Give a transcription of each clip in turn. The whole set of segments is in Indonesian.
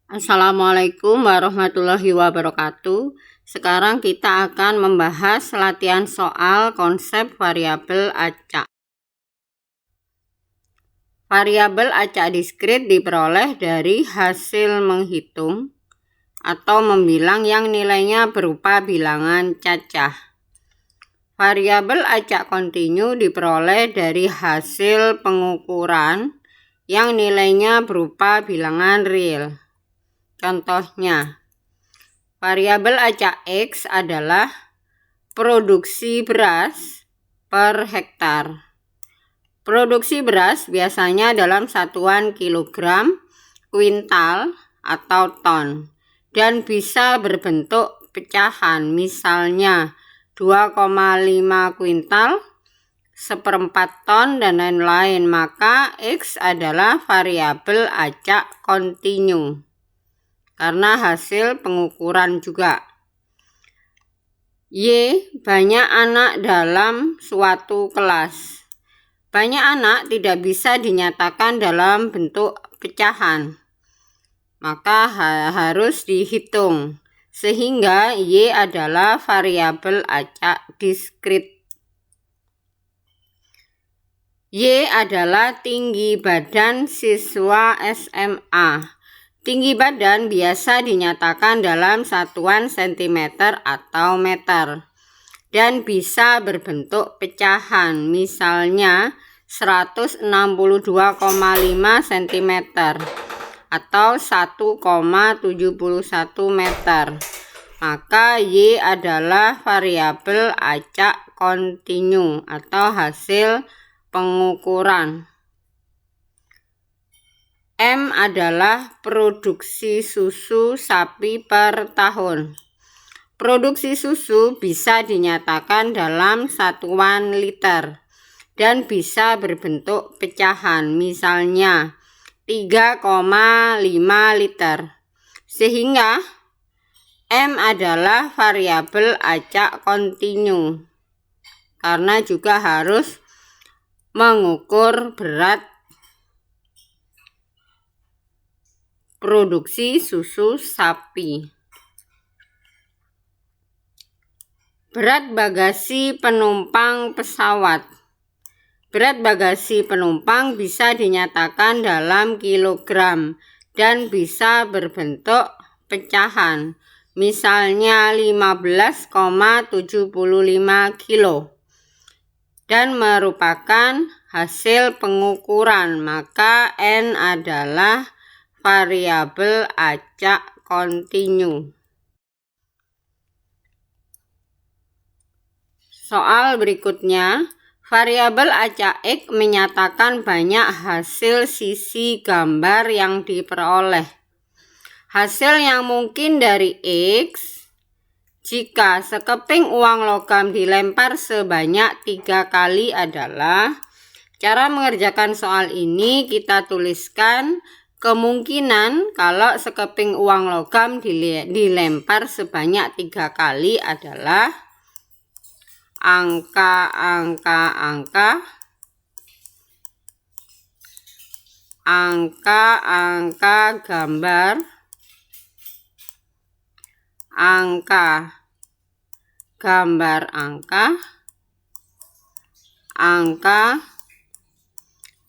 Assalamualaikum warahmatullahi wabarakatuh. Sekarang kita akan membahas latihan soal konsep variabel acak. Variabel acak diskrit diperoleh dari hasil menghitung atau membilang yang nilainya berupa bilangan cacah. Variabel acak kontinu diperoleh dari hasil pengukuran yang nilainya berupa bilangan real. Contohnya, variabel acak X adalah produksi beras per hektar. Produksi beras biasanya dalam satuan kilogram, kuintal, atau ton, dan bisa berbentuk pecahan, misalnya 2,5 kuintal, 1/4 ton, dan lain-lain. Maka X adalah variabel acak kontinu karena hasil pengukuran juga. Y, banyak anak dalam suatu kelas. Banyak anak tidak bisa dinyatakan dalam bentuk pecahan, maka harus dihitung, sehingga Y adalah variabel acak diskrit. Y adalah tinggi badan siswa SMA. Tinggi badan biasa dinyatakan dalam satuan cm atau meter dan bisa berbentuk pecahan, misalnya 162,5 cm atau 1,71 meter. Maka Y adalah variabel acak kontinu atau hasil pengukuran. M adalah produksi susu sapi per tahun. Produksi susu bisa dinyatakan dalam satuan liter dan bisa berbentuk pecahan, misalnya 3,5 liter. Sehingga M adalah variabel acak kontinu karena juga harus mengukur berat produksi susu sapi. Berat bagasi penumpang pesawat. Berat bagasi penumpang bisa dinyatakan dalam kilogram dan bisa berbentuk pecahan, misalnya 15,75 kilo, dan merupakan hasil pengukuran. Maka N adalah variabel acak kontinu. Soal berikutnya, variabel acak X menyatakan banyak hasil sisi gambar yang diperoleh. Hasil yang mungkin dari X jika sekeping uang logam dilempar sebanyak 3 kali adalah. Cara mengerjakan soal ini kita tuliskan kemungkinan kalau sekeping uang logam dilempar sebanyak 3 kali adalah angka gambar, angka gambar angka, angka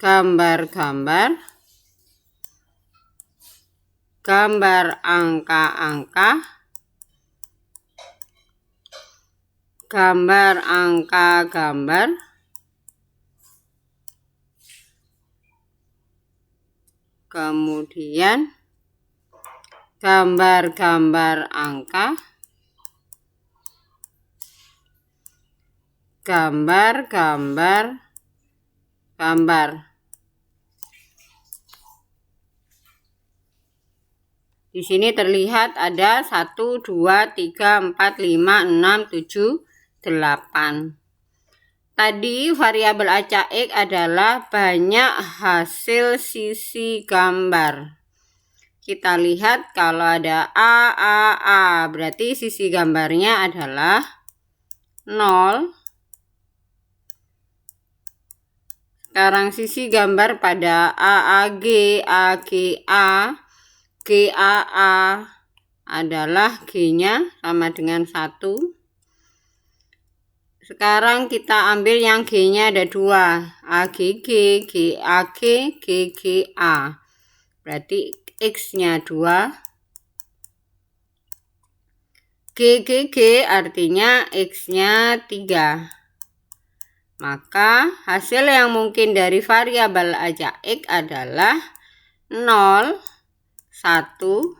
gambar-gambar, gambar angka-angka, gambar angka-gambar, kemudian gambar-gambar angka, gambar-gambar gambar. Di sini terlihat ada 1, 2, 3, 4, 5, 6, 7, 8. Tadi variabel acak X adalah banyak hasil sisi gambar. Kita lihat kalau ada A, berarti sisi gambarnya adalah 0. Sekarang sisi gambar pada AAG, AGA, GAA adalah G-nya sama dengan 1. Sekarang kita ambil yang G-nya ada 2. AGG, GAG, GGA. Berarti X-nya 2. GGG artinya X-nya 3. Maka hasil yang mungkin dari variabel acak X adalah 0, 1,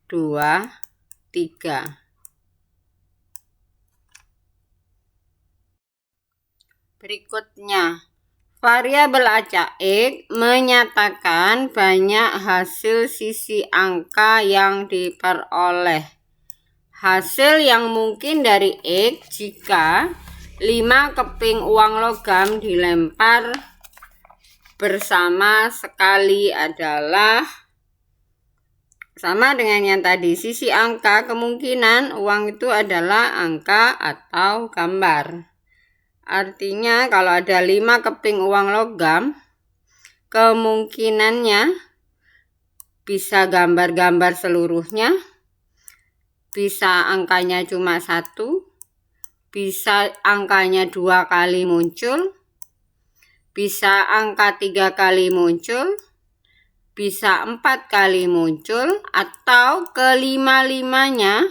2, 3. Berikutnya, variabel acak X menyatakan banyak hasil sisi angka yang diperoleh. Hasil yang mungkin dari X jika 5 keping uang logam dilempar bersama sekali adalah sama dengan yang tadi. Sisi angka kemungkinan uang itu adalah angka atau gambar. Artinya kalau ada 5 keping uang logam, kemungkinannya bisa gambar-gambar seluruhnya, bisa angkanya cuma 1, bisa angkanya 2 kali muncul, bisa angka 3 kali muncul, bisa 4 kali muncul, atau kelima-limanya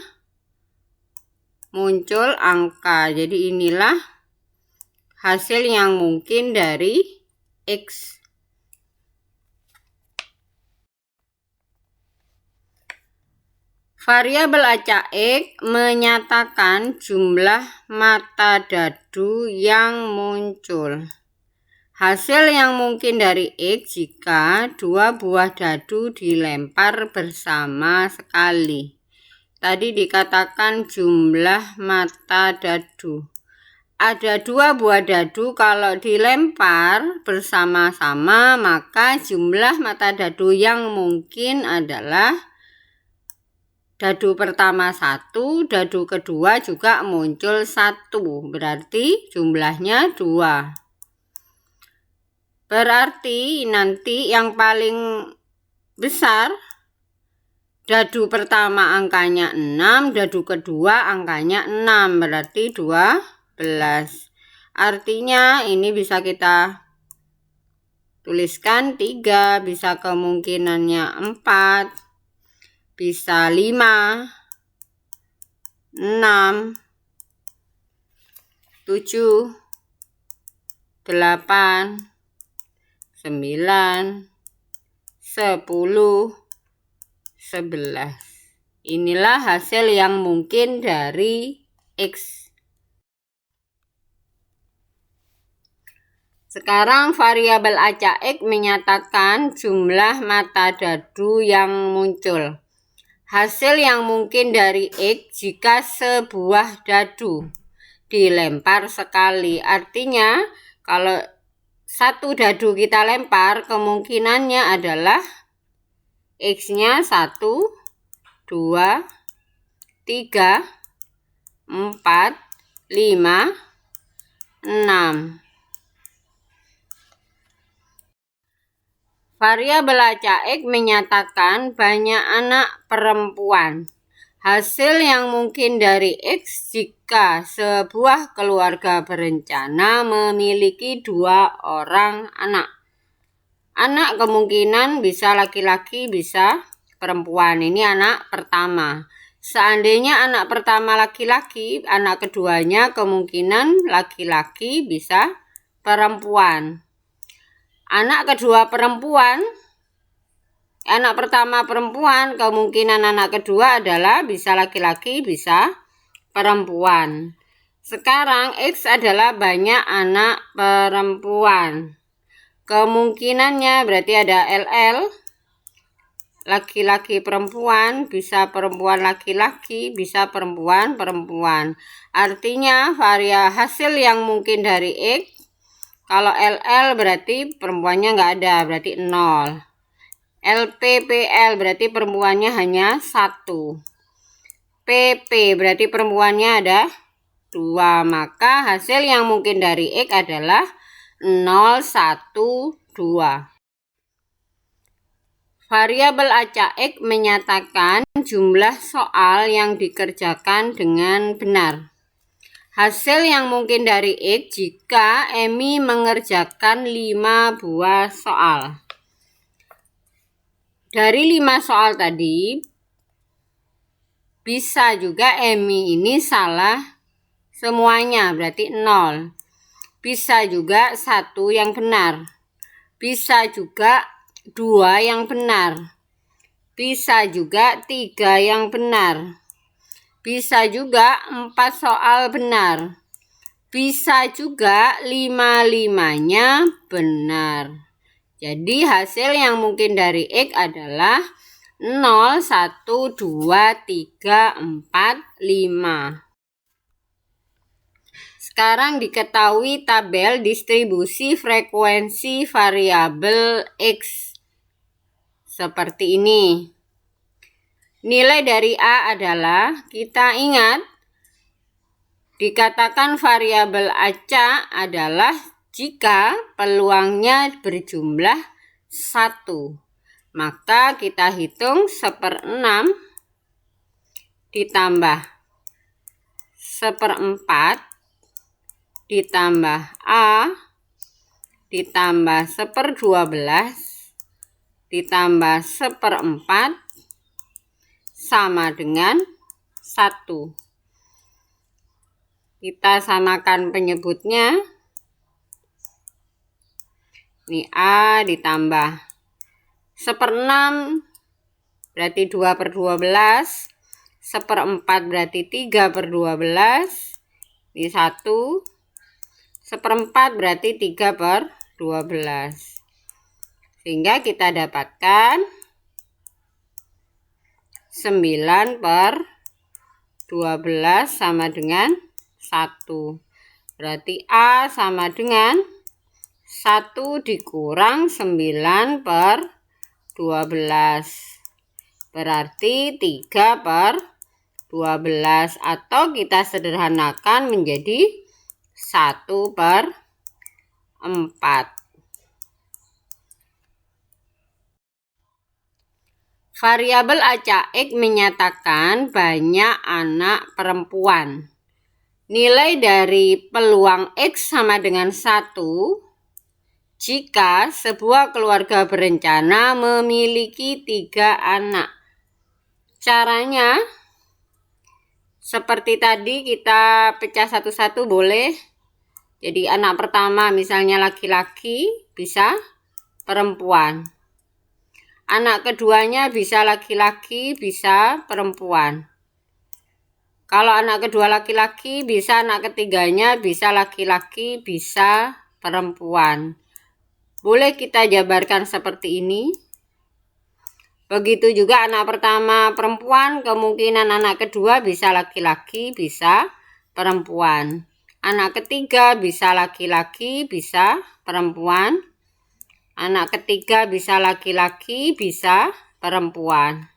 muncul angka. Jadi inilah hasil yang mungkin dari X. Variabel acak X menyatakan jumlah mata dadu yang muncul. Hasil yang mungkin dari X jika 2 buah dadu dilempar bersama sekali. Tadi dikatakan jumlah mata dadu. Ada 2 buah dadu, kalau dilempar bersama-sama maka jumlah mata dadu yang mungkin adalah dadu pertama 1, dadu kedua juga muncul 1. Berarti jumlahnya 2. Berarti nanti yang paling besar dadu pertama angkanya 6, dadu kedua angkanya 6, berarti 12. Artinya ini bisa kita tuliskan 3, bisa kemungkinannya 4, bisa 5, 6, 7, 8, 9, 10, 11. Inilah hasil yang mungkin dari X. Sekarang variabel acak X menyatakan jumlah mata dadu yang muncul. Hasil yang mungkin dari X jika sebuah dadu dilempar sekali. Artinya kalau 1 dadu kita lempar, kemungkinannya adalah X-nya 1, 2, 3, 4, 5, 6. Variabel acak X menyatakan banyak anak perempuan. Hasil yang mungkin dari X jika sebuah keluarga berencana memiliki 2 orang anak. Anak kemungkinan bisa laki-laki, bisa perempuan. Ini anak pertama. Seandainya anak pertama laki-laki, anak keduanya kemungkinan laki-laki, bisa perempuan. Anak kedua perempuan, anak pertama perempuan, kemungkinan anak kedua adalah bisa laki-laki, bisa perempuan. Sekarang X adalah banyak anak perempuan. Kemungkinannya berarti ada LL, laki-laki perempuan, bisa perempuan laki-laki, bisa perempuan perempuan. Artinya hasil yang mungkin dari X, kalau LL berarti perempuannya nggak ada, berarti 0. LPPL berarti perempuannya hanya 1. PP berarti perempuannya ada 2. Maka hasil yang mungkin dari X adalah 0, 1, 2. Variabel acak X menyatakan jumlah soal yang dikerjakan dengan benar. Hasil yang mungkin dari X jika Emi mengerjakan 5 buah soal. Dari 5 soal tadi, bisa juga Emi ini salah semuanya, berarti 0. Bisa juga 1 yang benar. Bisa juga 2 yang benar. Bisa juga 3 yang benar. Bisa juga 4 soal benar. Bisa juga 5-5-nya benar. Jadi hasil yang mungkin dari X adalah 0, 1, 2, 3, 4, 5. Sekarang diketahui tabel distribusi frekuensi variabel X. Seperti ini. Nilai dari A adalah, kita ingat, dikatakan variabel acak adalah jika peluangnya berjumlah 1. Maka kita hitung 1/6 ditambah 1/4 ditambah A ditambah 1/12 ditambah 1/4 sama dengan 1. Kita samakan penyebutnya. Ini A ditambah 1/6 berarti 2/12. 1/4 berarti 3/12. Ini 1. 1/4 berarti 3/12. Sehingga kita dapatkan 9/12 sama dengan 1. Berarti A sama dengan 1 dikurang 9/12. Berarti 3/12 atau kita sederhanakan menjadi 1/4. Variabel acak X menyatakan banyak anak perempuan. Nilai dari peluang X sama dengan 1 jika sebuah keluarga berencana memiliki 3 anak. Caranya seperti tadi, kita pecah satu-satu boleh. Jadi anak pertama misalnya laki-laki, bisa perempuan. Anak keduanya bisa laki-laki, bisa perempuan. Kalau anak kedua laki-laki, bisa anak ketiganya bisa laki-laki, bisa perempuan. Boleh kita jabarkan seperti ini. Begitu juga anak pertama perempuan, kemungkinan anak kedua bisa laki-laki, bisa perempuan. Anak ketiga bisa laki-laki, bisa perempuan. Anak ketiga bisa laki-laki, bisa perempuan.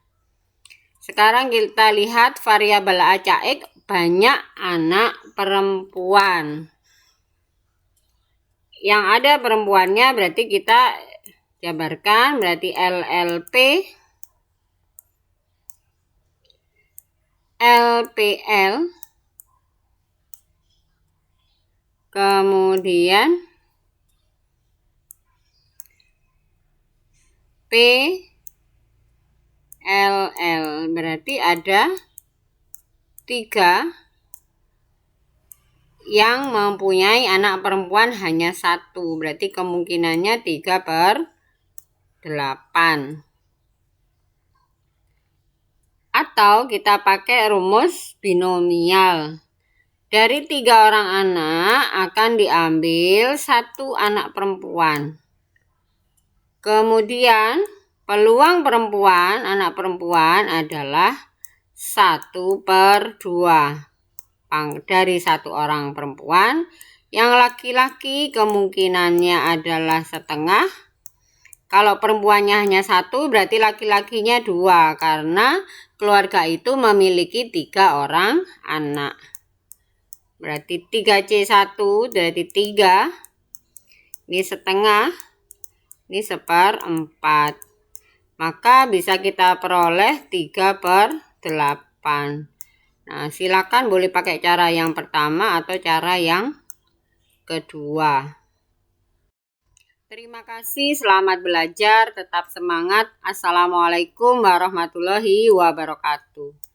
Sekarang kita lihat variabel acak X banyak anak perempuan. Yang ada perempuannya berarti kita jabarkan, berarti LLP, LPL, kemudian PLL, berarti ada 3 yang mempunyai anak perempuan hanya 1, berarti kemungkinannya 3/8. Atau kita pakai rumus binomial. Dari 3 orang anak akan diambil 1 anak perempuan. Kemudian peluang perempuan, anak perempuan adalah 1/2. Dari 1 orang perempuan. Yang laki-laki kemungkinannya adalah setengah. Kalau perempuannya hanya 1, berarti laki-lakinya 2, karena keluarga itu memiliki 3 orang anak. Berarti 3C1 berarti 3. Ini setengah. Ini 1/4. maka bisa kita peroleh 3/8. Nah, silakan boleh pakai cara yang pertama atau cara yang kedua. Terima kasih, selamat belajar, tetap semangat. Assalamualaikum warahmatullahi wabarakatuh.